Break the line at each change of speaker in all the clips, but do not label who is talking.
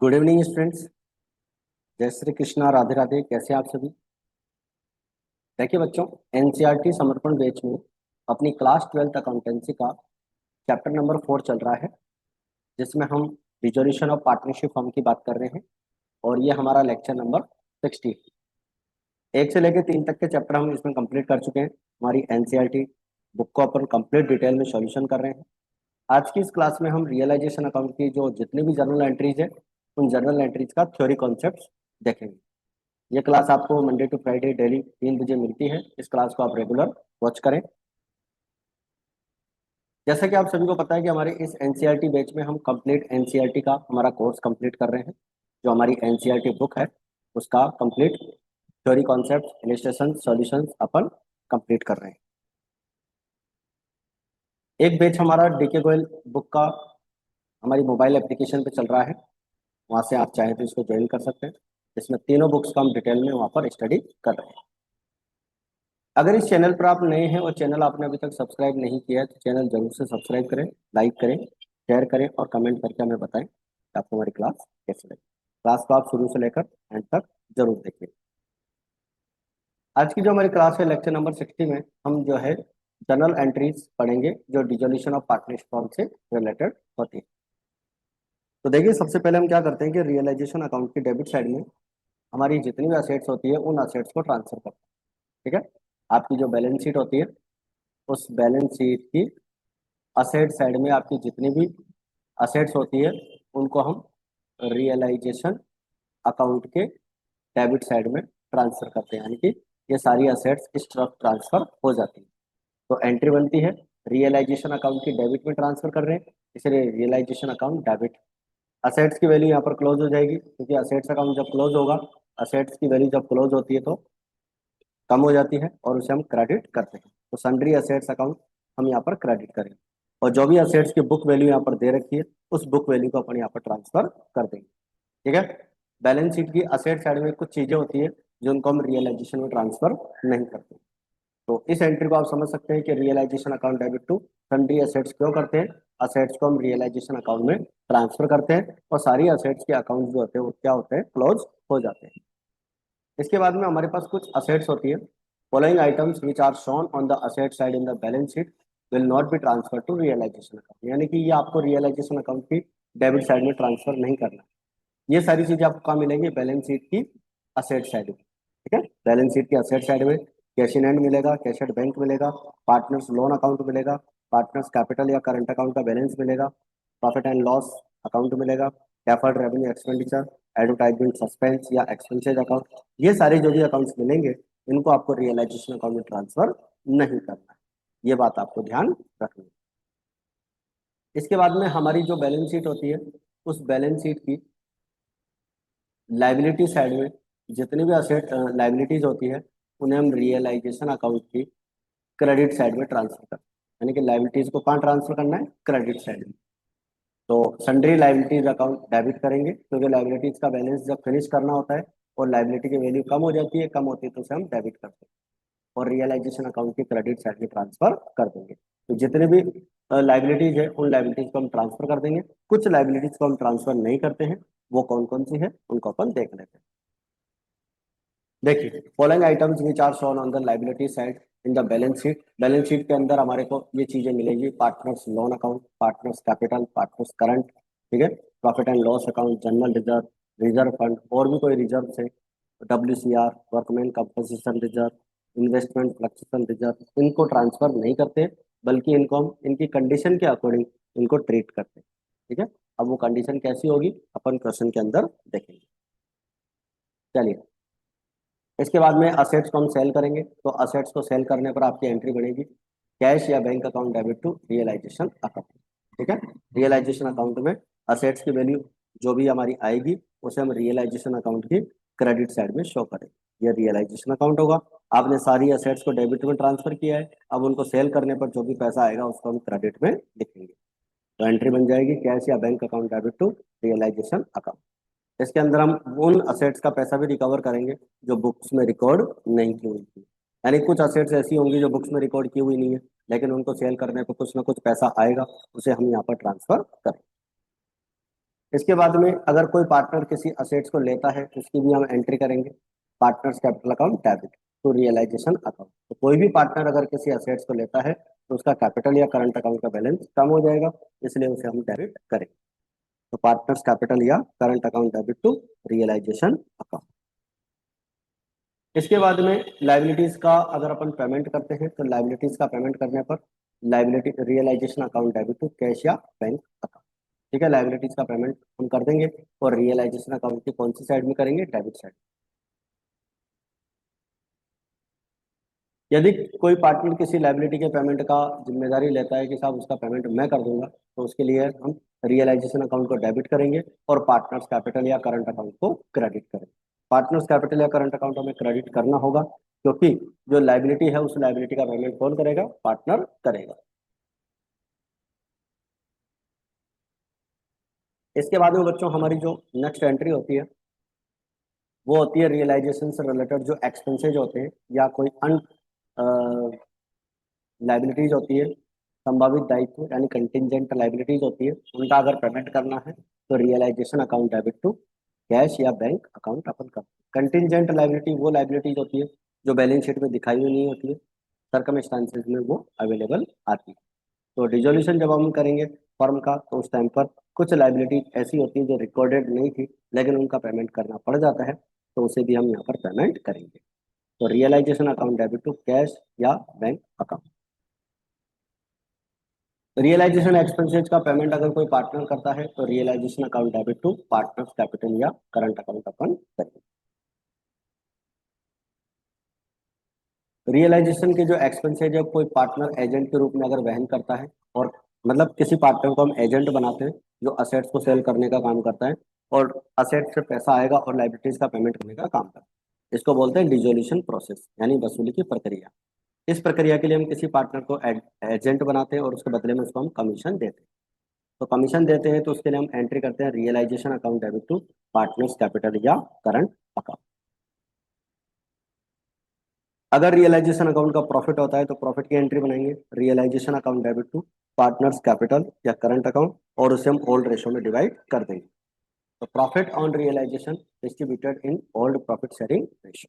Good evening students. जय श्री कृष्णा, राधे राधे। कैसे हैं आप सभी? देखिए बच्चों, एनसीईआरटी समर्पण बैच में अपनी क्लास 12th अकाउंटेंसी का चैप्टर नंबर 4 चल रहा है, जिसमें हम रिजोल्यूशन ऑफ पार्टनरशिप फर्म की बात कर रहे हैं। और ये हमारा लेक्चर नंबर 60। 1 से लेकर 3 तक के चैप्टर हम इसमें कंप्लीट कर चुके हैं। हमारी एनसीईआरटी बुक को अपन कंप्लीट डिटेल में सॉल्यूशन कर रहे हैं। आज की इस क्लास में हम रियलाइजेशन अकाउंट की जो जितनी भी जर्नल एंट्रीज है, उन जर्नल एंट्रीज का थ्योरी कॉन्सेप्ट देखेंगे। ये क्लास आपको मंडे टू फ्राइडे डेली 3 बजे मिलती है। इस क्लास को आप रेगुलर वॉच करें। जैसा कि आप सभी को पता है कि हमारे इस एनसीईआरटी बैच में हम कंप्लीट एनसीईआरटी का हमारा कोर्स कंप्लीट कर रहे हैं। जो हमारी एनसीईआरटी बुक है, उसका complete theory concept, illustration, solutions अपन कंप्लीट कर रहे हैं। एक बैच हमारा डीके गोयल बुक का हमारी मोबाइल एप्लीकेशन पे चल रहा है। वहाँ से आप चाहें तो इसको ज्वाइन कर सकते हैं। इसमें तीनों बुक्स का हम डिटेल में वहाँ पर स्टडी कर रहे हैं। अगर इस चैनल पर आप नए हैं और चैनल आपने अभी तक सब्सक्राइब नहीं किया है, तो चैनल जरूर से सब्सक्राइब करें, लाइक करें, शेयर करें और कमेंट करके हमें बताएं कि आपको हमारी क्लास कैसी लगी। क्लास को आप शुरू से लेकर एंड तक जरूर देखिए। आज की जो हमारी क्लास है, लेक्चर नंबर 60 में हम जो है जर्नल एंट्रीज पढ़ेंगे जो डिसोल्यूशन ऑफ पार्टनरशिप फॉर्म से रिलेटेड होती है। तो देखिए, सबसे पहले हम क्या करते हैं कि रियलाइजेशन अकाउंट की डेबिट साइड में हमारी जितनी भी असेट्स होती है, उन असेट्स को ट्रांसफर करते हैं। ठीक है। आपकी जो बैलेंस शीट होती है, उस बैलेंस शीट की असेट साइड में आपकी जितनी भी असेट्स होती है, उनको हम रियलाइजेशन अकाउंट के डेबिट साइड में ट्रांसफर करते हैं। यानी कि ये सारी असेट्स इस तरफ ट्रांसफर हो जाती है। तो एंट्री बनती है, रियलाइजेशन अकाउंट की डेबिट में ट्रांसफर कर रहे हैं, इसलिए रियलाइजेशन अकाउंट डेबिट। असेट्स की वैल्यू यहाँ पर क्लोज हो जाएगी, क्योंकि असेट्स अकाउंट जब क्लोज होगा, असेट्स की वैल्यू जब क्लोज होती है तो कम हो जाती है और उसे हम क्रेडिट करते हैं। तो सन्ड्री असेट्स अकाउंट हम यहाँ पर क्रेडिट करेंगे, और जो भी असेट्स की बुक वैल्यू यहाँ पर दे रखी है, उस बुक वैल्यू को अपन यहाँ पर ट्रांसफर कर देंगे। ठीक है। बैलेंस शीट की असेट साइड में कुछ चीजें होती है जो उनको हम रियलाइजेशन में ट्रांसफर नहीं करते। तो इस एंट्री को आप समझ सकते हैं कि realisation account debit to sundry assets क्यों करते हैं। असेट्स को हम रियलाइजेशन अकाउंट में ट्रांसफर करते हैं और सारी असेट्स के अकाउंट जो होते हैं वो क्या होते हैं, क्लोज हो जाते हैं। इसके बाद में हमारे पास कुछ असेट्स होती है। Following items which are shown on the asset side in the balance sheet will not be transfer to realisation account. यानी कि ये आपको रियलाइजेशन अकाउंट की डेबिट साइड में ट्रांसफर नहीं करना। ये सारी चीजें आपको कहाँ मिलेंगी? बैलेंस शीट की असेट साइड में। ठीक है। बैलेंस शीट की असेट साइड में कैश इन हैंड मिलेगा, कैश एट बैंक मिलेगा, पार्टनर्स लोन अकाउंट मिलेगा, पार्टनर्स कैपिटल या करंट अकाउंट का बैलेंस मिलेगा, प्रॉफिट एंड लॉस अकाउंट मिलेगा, deferred revenue expenditure, advertisement suspense या एक्सपेंसेज अकाउंट। ये सारे जो भी अकाउंट्स मिलेंगे, इनको आपको रियलाइजेशन अकाउंट में ट्रांसफर नहीं करना है। ये बात आपको ध्यान रखनी है। इसके बाद में हमारी जो बैलेंस शीट होती है, उस बैलेंस शीट की लाइबिलिटी साइड में जितनी भी असेट लाइबिलिटीज होती है, उन्हें हम रियलाइजेशन अकाउंट की क्रेडिट साइड में ट्रांसफर करते हैं। यानी कि लाइबिलिटीज को कहाँ ट्रांसफर करना है? क्रेडिट साइड में। तो सन्ड्री लाइबिलिटीज अकाउंट डेबिट करेंगे, क्योंकि लाइबिलिटीज का बैलेंस जब फिनिश करना होता है और लाइबिलिटी की वैल्यू कम हो जाती है, कम होती है, तो उसे हम डेबिट करते हैं और रियलाइजेशन अकाउंट की क्रेडिट साइड में ट्रांसफर कर देंगे। तो जितने भी लाइबिलिटीज है, उन लाइबिलिटीज को हम ट्रांसफर कर देंगे। कुछ लाइबिलिटीज को हम ट्रांसफर नहीं करते हैं, वो कौन कौन सी है उनको अपन देख लेते हैं। देखिए, following items which are shown on the liability side in the balance sheet. Balance sheet के अंदर हमारे को ये चीजें मिलेंगी: partners loan account, partners capital, partners current. ठीक है। Profit and loss account, general reserve, reserve fund, और भी कोई रिजर्व है, WCR, workman composition reserve, investment fluctuation reserve. इनको ट्रांसफर नहीं करते, बल्कि इनको हम इनकी कंडीशन के अकॉर्डिंग इनको ट्रीट करते हैं। ठीक है। अब वो कंडीशन कैसी होगी, अपन क्वेश्चन के अंदर देखेंगे। चलिए, इसके बाद में असेट्स को हम सेल करेंगे। तो असेट्स को सेल करने पर आपकी एंट्री बनेगी कैश या bank account debit to realisation account. ठीक है। रियलाइजेशन अकाउंट में असेट्स की वैल्यू जो भी हमारी आएगी, उसे हम रियलाइजेशन अकाउंट की क्रेडिट साइड में शो करेंगे। ये रियलाइजेशन अकाउंट होगा। आपने सारी असेट्स को डेबिट में ट्रांसफर किया है, अब उनको सेल करने पर जो भी पैसा आएगा उसको हम क्रेडिट में लिखेंगे। तो एंट्री बन जाएगी कैश या bank account debit to realisation account. इसके अंदर हम उन असेट्स का पैसा भी रिकवर करेंगे जो बुक्स में रिकॉर्ड नहीं की हुई थी। यानी कुछ असेट्स ऐसी होंगी जो बुक्स में रिकॉर्ड की हुई नहीं है, लेकिन उनको सेल करने पर कुछ ना कुछ पैसा आएगा, उसे हम यहाँ पर ट्रांसफर करें। इसके बाद में अगर कोई पार्टनर किसी असेट्स को लेता है तो उसकी भी हम एंट्री करेंगे, partners capital account debit to realisation account. तो कोई भी पार्टनर अगर किसी असेट्स को लेता है तो उसका कैपिटल या करंट अकाउंट का बैलेंस कम हो जाएगा, इसलिए उसे हम डेबिट करेंगे। तो पार्टनर्स कैपिटल या current account debit to realisation account. इसके बाद में लाइबिलिटीज का अगर अपन पेमेंट करते हैं तो लाइबिलिटीज का पेमेंट करने पर liability realisation account debit to cash या बैंक अकाउंट। ठीक है, लाइबिलिटीज का पेमेंट हम कर देंगे और रियलाइजेशन अकाउंट की कौन सी साइड में करेंगे, डेबिट साइड। यदि कोई पार्टनर किसी लाइबिलिटी के पेमेंट का जिम्मेदारी लेता है कि साहब उसका पेमेंट मैं कर दूंगा, तो उसके लिए हम रियलाइजेशन अकाउंट को डेबिट करेंगे और पार्टनर्स कैपिटल या करंट अकाउंट को क्रेडिट करेंगे। पार्टनर्स कैपिटल या करंट अकाउंट हमें क्रेडिट करना होगा क्योंकि जो लाइबिलिटी है उस लाइबिलिटी का पेमेंट कौन करेगा, पार्टनर करेगा। इसके बाद में बच्चों हमारी जो नेक्स्ट एंट्री होती है वो होती है रियलाइजेशन से रिलेटेड जो एक्सपेंसेज होते हैं या कोई अन लाइबिलिटीज होती है, संभावित दायित्व यानी कंटिजेंट लाइबिलिटीज होती है, उनका अगर पेमेंट करना है तो realisation account debit to cash या बैंक अकाउंट अपन कर। कंटिजेंट लाइबिलिटी वो लाइबिलिटीज होती है जो बैलेंस शीट में दिखाई हुई नहीं होती है, सर्कमस्टांसेस में वो अवेलेबल आती है। तो डिसोल्यूशन जब हम करेंगे फर्म का तो उस टाइम पर कुछ लाइबिलिटी ऐसी होती है जो रिकॉर्डेड नहीं थी लेकिन उनका पेमेंट करना पड़ जाता है, तो उसे भी हम यहाँ पर पेमेंट करेंगे। तो realisation account debit to cash या बैंक अकाउंट। रियलाइजेशन एक्सपेंसेस का पेमेंट अगर कोई पार्टनर करता है तो realisation account debit to partners capital या करंट अकाउंट अपन करेंगे। रियलाइजेशन के जो एक्सपेंसेज है कोई पार्टनर एजेंट के रूप में अगर वहन करता है, और मतलब किसी पार्टनर को हम एजेंट बनाते हैं जो असेट्स को सेल करने का काम करता है और असेट से पैसा आएगा और लाइबिलिटीज का पेमेंट करने का काम करता है, इसको बोलते हैं डिसोल्यूशन प्रोसेस यानी वसूली की प्रक्रिया। इस प्रक्रिया के लिए हम किसी पार्टनर को एजेंट बनाते हैं और उसके बदले में उसको हम कमीशन देते हैं। तो कमीशन देते हैं तो उसके लिए हम एंट्री करते हैं realisation account debit to partners capital या करंट अकाउंट। अगर रियलाइजेशन अकाउंट का प्रॉफिट होता है तो प्रॉफिट की एंट्री बनाएंगे realisation account debit to partners capital या करंट अकाउंट और उसे हम ओल्ड रेशो में डिवाइड कर देंगे। तो profit on realisation distributed in old profit sharing ratio.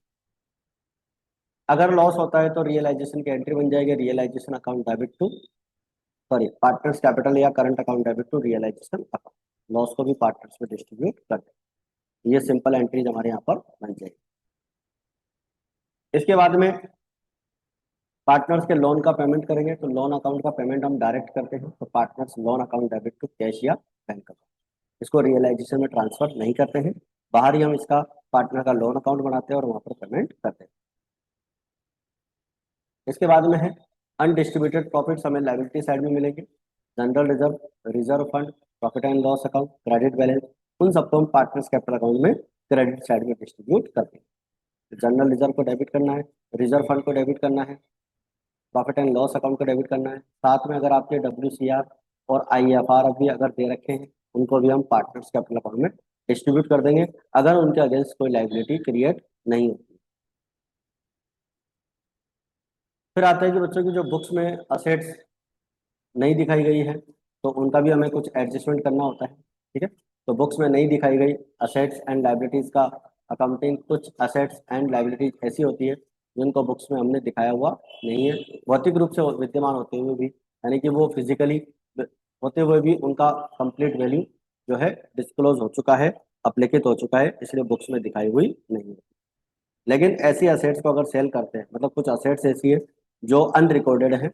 अगर लॉस होता है तो रियलाइजेशन की एंट्री बन जाएगी realisation account debit to sorry partners capital या current account debit to realisation account. Loss को भी पार्टनर्स में डिस्ट्रीब्यूट कर दें। ये सिंपल एंट्रीज हमारे यहाँ पर बन जाएगी। इसके बाद में पार्टनर्स के लोन का पेमेंट करेंगे तो लोन अकाउंट का पेमेंट हम डायरेक्ट करते हैं, तो partners loan account debit to cash या बैंक अकाउंट। इसको रियलाइजेशन में ट्रांसफर नहीं करते हैं, बाहर ही हम इसका पार्टनर का लोन अकाउंट बनाते हैं और वहां पर पेमेंट करते हैं। इसके बाद में है अनडिस्ट्रीब्यूटेड प्रॉफिट्स हमें लायबिलिटी साइड में मिलेंगे, general reserve, reserve fund, profit and loss account, credit balance, उन सबको हम पार्टनर्स कैपिटल अकाउंट में क्रेडिट साइड में डिस्ट्रीब्यूट करते हैं। जनरल रिजर्व को डेबिट करना है, रिजर्व फंड को डेबिट करना है, प्रॉफिट एंड लॉस अकाउंट को डेबिट करना है। साथ में अगर आपके WCR और IFR भी अगर दे रखे हैं उनको भी हम पार्टनर्स कैपिटल अकाउंट में डिस्ट्रीब्यूट कर देंगे अगर उनके अगेंस्ट कोई लाइबिलिटी क्रिएट नहीं होती। फिर आता है कि बच्चों की जो बुक्स में असेट्स नहीं दिखाई गई है तो उनका भी हमें कुछ एडजस्टमेंट करना होता है। ठीक है, तो बुक्स में नहीं दिखाई गई असेट्स एंड लाइबिलिटीज का अकाउंटिंग, कुछ असेट्स एंड लाइबिलिटीज ऐसी होती है जिनको बुक्स में हमने दिखाया हुआ नहीं है, भौतिक रूप से विद्यमान होते हुए भी, यानी कि वो फिजिकली होते हुए भी उनका कंप्लीट वैल्यू जो है डिस्क्लोज हो चुका है, अपलिखित हो चुका है, इसलिए बुक्स में दिखाई हुई नहीं है। लेकिन ऐसी असेट्स को अगर सेल करते हैं, मतलब कुछ असेट्स ऐसी है जो अनरिकॉर्डेड है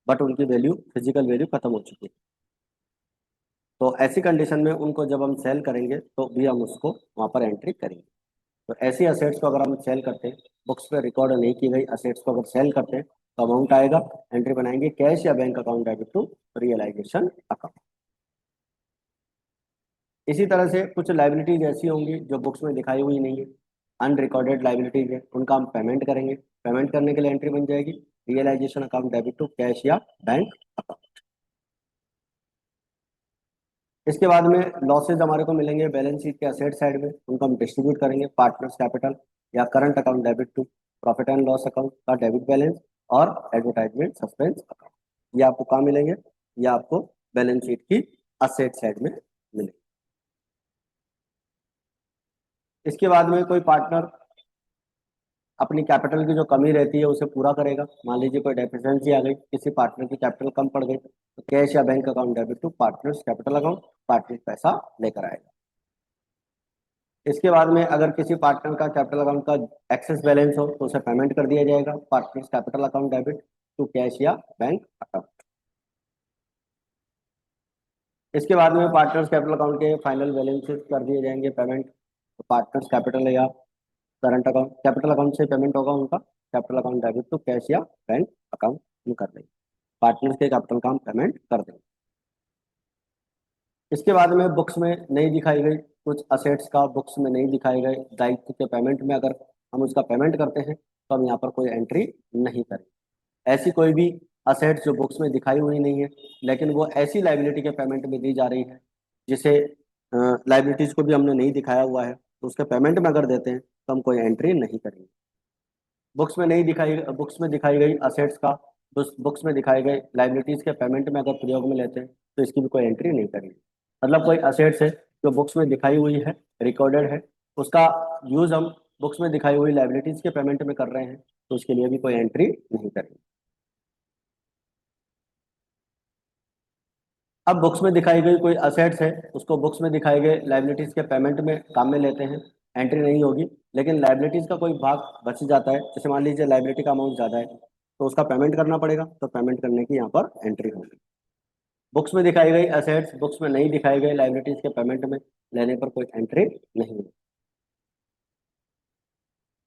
बट उनकी वैल्यू फिजिकल वैल्यू खत्म हो चुकी है, तो ऐसी कंडीशन में उनको जब हम सेल करेंगे तो भी हम उसको वहां पर एंट्री करेंगे। तो ऐसी असेट्स को अगर हम सेल करते हैं, बुक्स पे रिकॉर्ड नहीं की गई असेट्स को अगर सेल करते हैं तो अमाउंट आएगा, एंट्री बनाएंगे कैश या bank account debit to realisation account. इसी तरह से कुछ लाइबिलिटीज ऐसी होंगी जो बुक्स में दिखाई हुई नहीं है, अनरिकॉर्डेड लाइबिलिटीज है, उनका हम पेमेंट करेंगे। पेमेंट करने के लिए एंट्री बन जाएगी realisation account debit to cash या बैंक अकाउंट। इसके बाद में लॉसेज हमारे को मिलेंगे बैलेंस शीट के असेट साइड में, उनको हम डिस्ट्रीब्यूट करेंगे पार्टनर्स कैपिटल या current account debit to profit and loss account का डेबिट बैलेंस और एडवर्टाइजमेंट सस्पेंस अकाउंट। ये आपको कहाँ मिलेंगे, ये आपको बैलेंस शीट की असेट साइड में मिलेंगे। इसके बाद में कोई पार्टनर अपनी कैपिटल की जो कमी रहती है उसे पूरा करेगा। मान लीजिए कोई डेफिशिएंसी आ गई, किसी पार्टनर की कैपिटल कम पड़ गई, तो कैश या bank account debit to partners capital account, partner पैसा लेकर आएगा। इसके बाद में अगर किसी पार्टनर का कैपिटल अकाउंट का एक्सेस बैलेंस हो तो उसे पेमेंट कर दिया जाएगा, partners capital account debit to cash या बैंक अकाउंट। इसके बाद में पार्टनर्स कैपिटल अकाउंट के फाइनल बैलेंसेस कर दिए जाएंगे पेमेंट, तो पार्टनर्स कैपिटल या करंट अकाउंट, कैपिटल अकाउंट से पेमेंट होगा उनका, capital account debit to cash या बैंक अकाउंट में कर देंगे, पार्टनर्स के कैपिटल का हम पेमेंट कर देंगे। इसके बाद में बुक्स में नहीं दिखाई गई कुछ असेट्स का, बुक्स में नहीं दिखाए गए दायित्व के पेमेंट में अगर हम उसका पेमेंट करते हैं तो हम यहाँ पर कोई एंट्री नहीं करेंगे। ऐसी कोई भी असेट्स जो बुक्स में दिखाई हुई नहीं है लेकिन वो ऐसी लाइबिलिटी के पेमेंट में दी जा रही है जिसे लाइबिलिटीज को भी हमने नहीं दिखाया हुआ है, तो उसके पेमेंट में अगर देते हैं तो हम कोई एंट्री नहीं करेंगे। बुक्स में दिखाई गई असेट्स का बुक्स में दिखाए गए लाइबिलिटीज के पेमेंट में अगर प्रयोग में लेते हैं तो इसकी भी कोई एंट्री नहीं करेंगे। मतलब कोई असेट्स है जो बुक्स में दिखाई हुई है, रिकॉर्डेड है, उसका यूज हम बुक्स में दिखाई हुई लाइबिलिटीज के पेमेंट में कर रहे हैं तो उसके लिए भी कोई एंट्री नहीं करेंगे। अब बुक्स में दिखाई गई कोई असेट्स है, उसको बुक्स में दिखाई गए लाइबिलिटीज के पेमेंट में काम में लेते हैं, एंट्री नहीं होगी। लेकिन लाइबिलिटीज का कोई भाग बच जाता है, जैसे मान लीजिए लाइबिलिटी का अमाउंट ज़्यादा है तो उसका पेमेंट करना पड़ेगा, तो पेमेंट करने की यहाँ पर एंट्री होगी। बुक्स में दिखाई गई असेट्स बुक्स में नहीं दिखाई गई लाइबिलिटीज के पेमेंट में लेने पर कोई एंट्री नहीं होगी।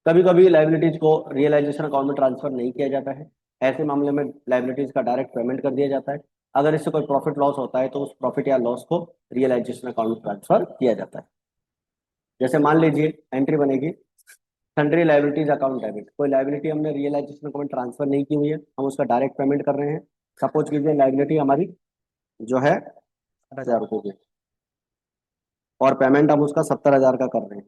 कभी कभी लाइबिलिटीज को रियलाइजेशन अकाउंट में ट्रांसफर नहीं किया जाता है, ऐसे मामले में लाइबिलिटीज का डायरेक्ट पेमेंट कर दिया जाता है। अगर इससे कोई प्रॉफिट लॉस होता है तो उस प्रॉफिट या लॉस को रियलाइजेशन अकाउंट में ट्रांसफर किया जाता है। जैसे मान लीजिए एंट्री बनेगी सन्ड्री लाइबिलिटीज अकाउंट डेबिट, कोई लाइबिलिटी हमने रियलाइजेशन अकाउंट में ट्रांसफर नहीं की हुई है, हम उसका डायरेक्ट पेमेंट कर रहे हैं। सपोज कीजिए लाइबिलिटी हमारी जो है 60,000 रुपये की और पेमेंट हम उसका 70,000 का कर रहे हैं,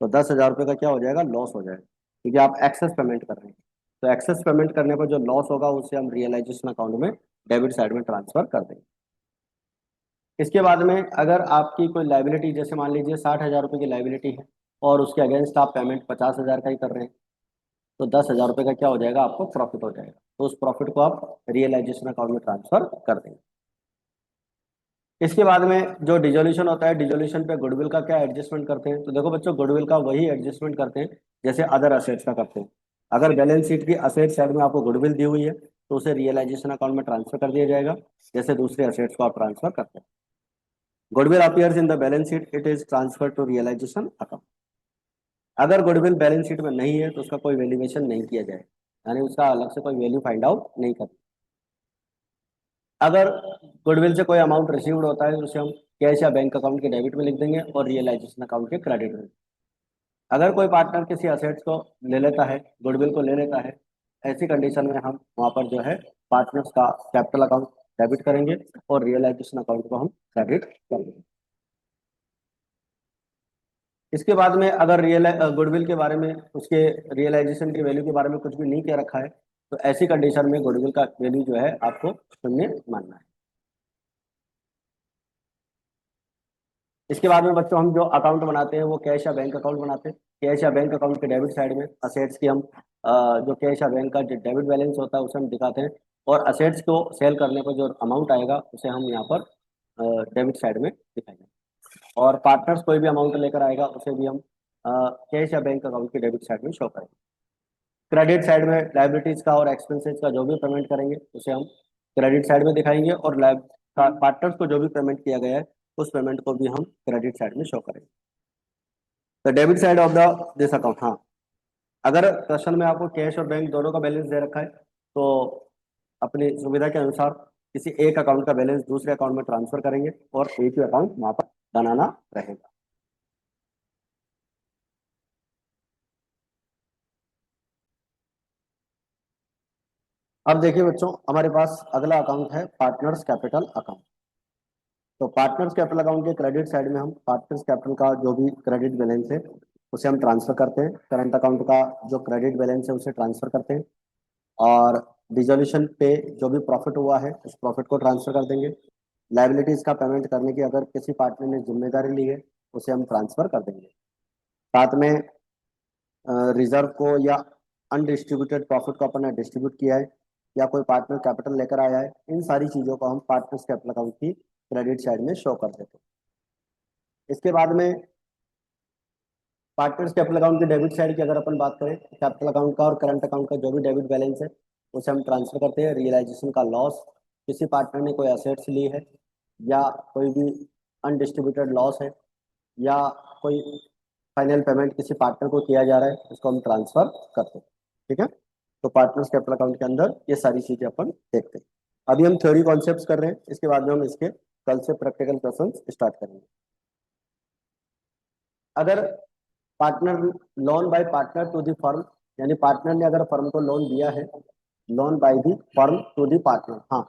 तो 10,000 रुपये का क्या हो जाएगा, लॉस हो जाएगा, क्योंकि आप एक्सेस पेमेंट कर रहे हैं। तो एक्सेस पेमेंट करने पर जो लॉस होगा उसे हम रियलाइजेशन अकाउंट में डेबिट साइड में ट्रांसफर कर देंगे। इसके बाद में अगर आपकी कोई लाइबिलिटी, जैसे मान लीजिए 60,000 रुपये की लाइबिलिटी है और उसके अगेंस्ट आप पेमेंट 50,000 का ही कर रहे हैं, तो 10,000 रुपये का क्या हो जाएगा, आपको प्रॉफिट हो जाएगा, तो उस प्रॉफिट को आप रियलाइजेशन अकाउंट में ट्रांसफर कर देंगे। इसके बाद में जो डिजोल्यूशन होता है, डिजोल्यूशन पे गुडविल का क्या एडजस्टमेंट करते हैं, तो देखो बच्चों गुडविल का वही एडजस्टमेंट करते हैं जैसे अदर असेट्स का करते हैं। अगर बैलेंस शीट की असेट साइड में आपको गुडविल दी हुई है तो उसे रियलाइजेशन अकाउंट में ट्रांसफर कर दिया जाएगा, जैसे दूसरे असेट्स को आप ट्रांसफर करते हैं। Goodwill appears in the balance sheet, it is transfer to realisation account. अगर गुडविल बैलेंस शीट में नहीं है तो उसका कोई वैल्यूएशन नहीं किया जाए, यानी उसका अलग से कोई वैल्यू फाइंड आउट नहीं करते। अगर गुडविल से कोई अमाउंट रिसीव्ड होता है तो उसे हम कैश या बैंक अकाउंट के डेबिट में लिख देंगे और रियलाइजेशन अकाउंट के क्रेडिट में। अगर कोई पार्टनर किसी असेट्स को ले लेता है, गुडविल को ले लेता है, ऐसी कंडीशन में हम वहाँ पर जो है पार्टनर्स का कैपिटल अकाउंट डेबिट करेंगे और रियलाइजेशन अकाउंट को हम क्रेडिट करेंगे। इसके बाद में अगर गुडविल के बारे में, उसके रियलाइजेशन की वैल्यू के बारे में कुछ भी नहीं कह रखा है तो ऐसी कंडीशन में गुडविल का वैल्यू जो है आपको शून्य मानना है। इसके बाद में बच्चों हम जो अकाउंट बनाते हैं वो कैश या बैंक अकाउंट बनाते हैं। कैश या बैंक अकाउंट के डेबिट साइड में असेट्स की हम जो कैश या बैंक का जो डेबिट बैलेंस होता है उसे हम दिखाते हैं, और असेट्स को सेल करने पर जो अमाउंट आएगा उसे हम यहाँ पर डेबिट साइड में दिखाएंगे। और पार्टनर्स कोई भी अमाउंट लेकर आएगा उसे भी हम कैश या बैंक अकाउंट के डेबिट साइड में शो करेंगे। क्रेडिट साइड में लाइबिलिटीज का और एक्सपेंसेस का जो भी पेमेंट करेंगे उसे हम क्रेडिट साइड में दिखाएंगे, और पार्टनर्स को जो भी पेमेंट किया गया है उस पेमेंट को भी हम क्रेडिट साइड में शो करेंगे। The debit side of the this account, हाँ, अगर क्वेश्चन में आपको कैश और बैंक दोनों का बैलेंस दे रखा है तो अपनी सुविधा के अनुसार किसी एक अकाउंट का बैलेंस दूसरे अकाउंट में ट्रांसफर करेंगे और एक ही अकाउंट वहां पर बनाना रहेगा। अब देखिए बच्चों, हमारे पास अगला अकाउंट है पार्टनर्स कैपिटल अकाउंट। तो पार्टनर्स कैपिटल अकाउंट के क्रेडिट साइड में हम पार्टनर्स कैपिटल का जो भी क्रेडिट बैलेंस है उसे हम ट्रांसफर करते हैं, करंट अकाउंट का जो क्रेडिट बैलेंस है उसे ट्रांसफर करते हैं, और डिसोल्यूशन पे जो भी प्रॉफिट हुआ है उस प्रॉफिट को ट्रांसफर कर देंगे। लाइबिलिटीज का पेमेंट करने की अगर किसी पार्टनर ने जिम्मेदारी ली है उसे हम ट्रांसफर कर देंगे। साथ में रिजर्व को या अनडिस्ट्रीब्यूटेड प्रॉफिट को अपन ने डिस्ट्रीब्यूट किया है, या कोई पार्टनर कैपिटल लेकर आया है, इन सारी चीज़ों को हम पार्टनर्स कैपिटल अकाउंट की क्रेडिट साइड में शो कर देते हैं। इसके बाद में पार्टनर्स कैपिटल अकाउंट की डेबिट साइड की अगर अपन बात करें, कैपिटल अकाउंट का और करंट अकाउंट का जो भी डेबिट बैलेंस है उसे हम ट्रांसफर करते हैं। रियलाइजेशन का लॉस, किसी पार्टनर ने कोई असेट्स ली है, या कोई भी अनडिस्ट्रीब्यूटेड लॉस है, या कोई फाइनल पेमेंट किसी पार्टनर को किया जा रहा है, उसको हम ट्रांसफर करते हैं। ठीक है, तो पार्टनर्स कैपिटल अकाउंट के अंदर ये सारी चीजें अपन देखते हैं। अभी हम थ्योरी कॉन्सेप्ट्स कर रहे हैं, इसके बाद में हम इसके कल से प्रैक्टिकल क्वेश्चन स्टार्ट करेंगे। अगर partner loan by partner to the firm, यानी पार्टनर ने अगर फर्म को लोन दिया है, loan by the firm to the partner, हाँ,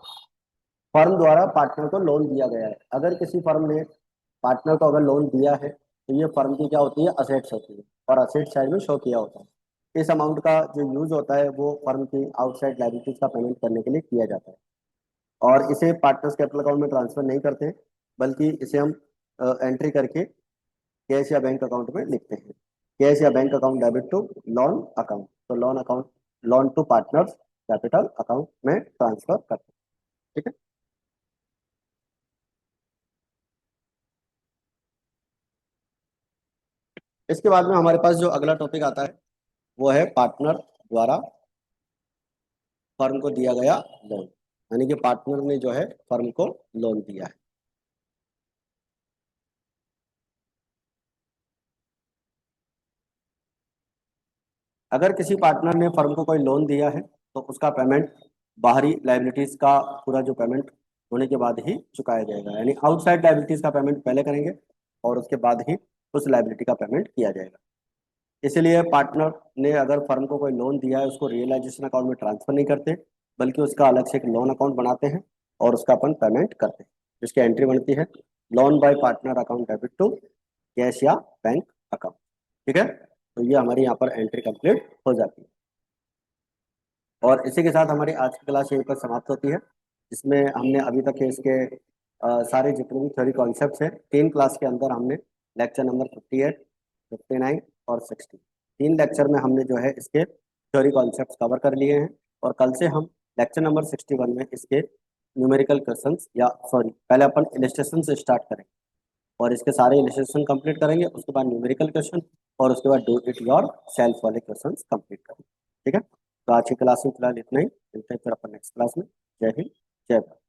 फर्म द्वारा पार्टनर को लोन दिया गया है। अगर किसी फर्म ने पार्टनर को अगर लोन दिया है तो ये फर्म की क्या होती है, असेट्स होती है, और असेट साइड में शो किया होता है। इस अमाउंट का जो यूज होता है वो फर्म की आउटसाइड लायबिलिटीज का पेमेंट करने के लिए किया जाता है, और इसे पार्टनर्स कैपिटल अकाउंट में ट्रांसफर नहीं करते, बल्कि इसे हम एंट्री करके कैश या बैंक अकाउंट में लिखते हैं। कैश या bank account debit to loan account, तो loan account, loan to partners capital account में ट्रांसफर करते हैं। ठीक है, इसके बाद में हमारे पास जो अगला टॉपिक आता है वो है पार्टनर द्वारा फर्म को दिया गया लोन, यानी कि पार्टनर ने जो है फर्म को लोन दिया है। अगर किसी पार्टनर ने फर्म को कोई लोन दिया है तो उसका पेमेंट बाहरी लाइबिलिटीज का पूरा जो पेमेंट होने के बाद ही चुकाया जाएगा, यानी आउटसाइड लाइबिलिटीज का पेमेंट पहले करेंगे और उसके बाद ही उस लाइबिलिटी का पेमेंट किया जाएगा। इसीलिए पार्टनर ने अगर फर्म को कोई लोन दिया है उसको रियलाइजेशन अकाउंट में ट्रांसफर नहीं करते, बल्कि उसका अलग से एक लोन अकाउंट बनाते हैं और उसका अपन पेमेंट करते हैं, जिसकी एंट्री बनती है loan by partner account debit to cash या बैंक अकाउंट। ठीक है, तो ये हमारी यहाँ पर एंट्री कंप्लीट हो जाती है, और इसी के साथ हमारी आज की क्लास यहीं पर समाप्त होती है, जिसमें हमने अभी तक के इसके सारे जितने भी थ्योरी कॉन्सेप्ट्स हैं, 3 क्लास के अंदर हमने लेक्चर नंबर 58, 59 और 60, 3 लेक्चर में हमने जो है इसके थ्योरी कॉन्सेप्ट्स कवर कर लिए हैं, और कल से हम लेक्चर नंबर 61 में इसके न्यूमेरिकल क्वेश्चंस, या सॉरी, पहले अपन इलिस्ट्रेशन से स्टार्ट करेंगे और इसके सारे इलिस्ट्रेशन कंप्लीट करेंगे, उसके बाद न्यूमेरिकल क्वेश्चन, और उसके बाद डू इट योर सेल्फ वाले क्वेश्चन कंप्लीट करेंगे। ठीक है, तो आज की क्लास में फिलहाल इतना ही, मिलते हैं फिर अपन नेक्स्ट क्लास में। जय हिंद, जय भारत।